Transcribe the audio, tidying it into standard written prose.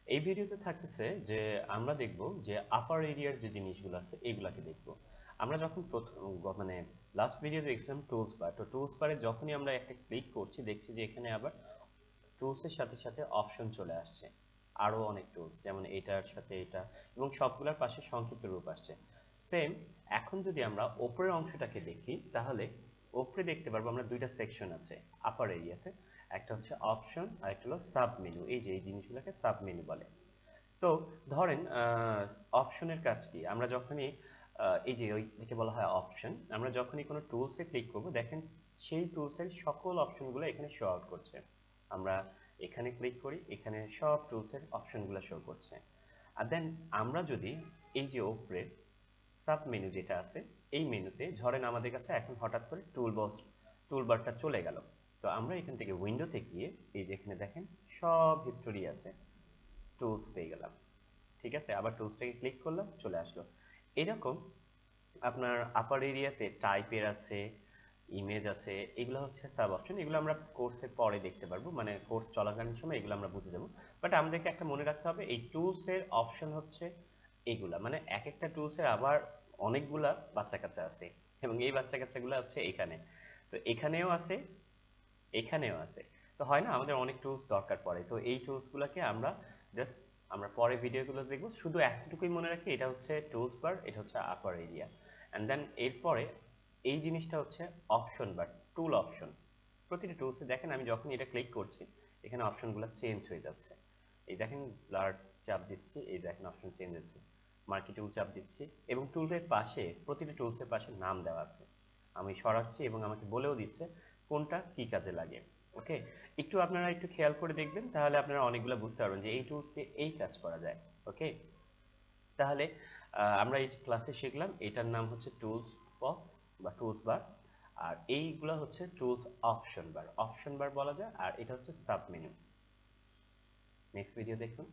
এই ভিডিওতে থাকতেছে যে আমরা দেখব যে আপার এরিয়ার যে জিনিসগুলো আছে এগুলাকে দেখব। আমরা যখন মানে লাস্ট ভিডিওতে দেখছিলাম টুলস বার, তো টুলস বারে যখনই আমরা একটা ক্লিক করছি দেখছি যে এখানে আবার টুলসের সাথে সাথে অপশন চলে আসছে, আরো অনেক টুলস, যেমন এটার সাথে এটা, এবং সবগুলোর পাশে সংক্ষিপ্ত রূপ আসছে। সেম এখন যদি আমরা উপরের অংশটাকে দেখি তাহলে উপরে দেখতে পারবো আমরা দুইটা সেকশন আছে আপার এরিয়াতে, একটা হচ্ছে অপশন আর একটা হলো সাব মেনু। এই যে এই জিনিসগুলোকে সাব মেনু বলে। তো ধরেন অপশনের কাজ কি, আমরা যখনই এই যে ওই দিকে বলা হয় অপশন, আমরা যখনই কোনো টুলসে ক্লিক করব দেখেন সেই টুলসের সকল অপশনগুলো এখানে শো আউট করছে। আমরা এখানে ক্লিক করি, এখানে সব টুলসের অপশনগুলো শো করছে। আর দেন আমরা যদি এই যে উপরে সাব মেনু যেটা আছে এই মেনুতে ধরেন আমাদের কাছে এখন হঠাৎ করে টুলবারটা চলে গেল, তো আমরা এখান থেকে উইন্ডোতে গিয়ে এই যে এখানে দেখেন সব হিস্টোরি আছে, টুলস পেয়ে গেলাম। ঠিক আছে, আবার টুলসটাকে ক্লিক করলাম, চলে আসলো। এরকম আপনার আপার এরিয়াতে টাইপের আছে, ইমেজ আছে, এগুলো হচ্ছে সাব অপশন। এগুলো আমরা কোর্সের পরে দেখতে পারবো, মানে কোর্স চলাকালীন সময় এগুলো আমরা বুঝে যাবো। বাট আমাদেরকে একটা মনে রাখতে হবে, এই টুলসের অপশন হচ্ছে এগুলা, মানে এক একটা টুলসের আবার অনেকগুলা বাচ্চা কাচ্চা আছে, এবং এই বাচ্চা কাচ্চাগুলো হচ্ছে এখানে, তো এখানেও আছে, এখানেও আছে। তো হয় না আমাদের অনেক টুলস দরকার পড়ে, তো এই টুলসগুলোকে আমরা জাস্ট আমরা পরে ভিডিওগুলো দেখবো, শুধু এতটুকুই মনে রাখি এটা হচ্ছে টুলস বার, এটা হচ্ছে আপার এরিয়া। অ্যান্ড দেন এরপরে এই জিনিসটা হচ্ছে অপশন বার, টুল অপশন। প্রতিটি টুলসে দেখেন আমি যখন এটা ক্লিক করছি এখানে অপশনগুলো চেঞ্জ হয়ে যাচ্ছে। এই দেখেন ব্লার চাপ দিচ্ছি, এই দেখেন অপশন চেঞ্জ হচ্ছে। মার্কি টুল চাপ দিচ্ছি এবং টুলের পাশে প্রতিটি টুলসের পাশে নাম দেওয়া আছে, আমি সরাচ্ছি এবং আমাকে বলেও দিচ্ছে কোনটা কি কাজে লাগে। ওকে, একটু আপনারা একটু খেয়াল করে দেখবেন, তাহলে আপনারা অনেকগুলো বুঝতে পারবেন যে এই টুলসকে এই কাজ করা যায়। ওকে, তাহলে আমরা এই ক্লাসে শিখলাম এটার নাম হচ্ছে টুলস বক্স বা টুলস বার, আর এইগুলো হচ্ছে টুলস অপশন বার, অপশন বার বলা যায়, আর এটা হচ্ছে সাব মেনু। নেক্সট ভিডিও দেখুন।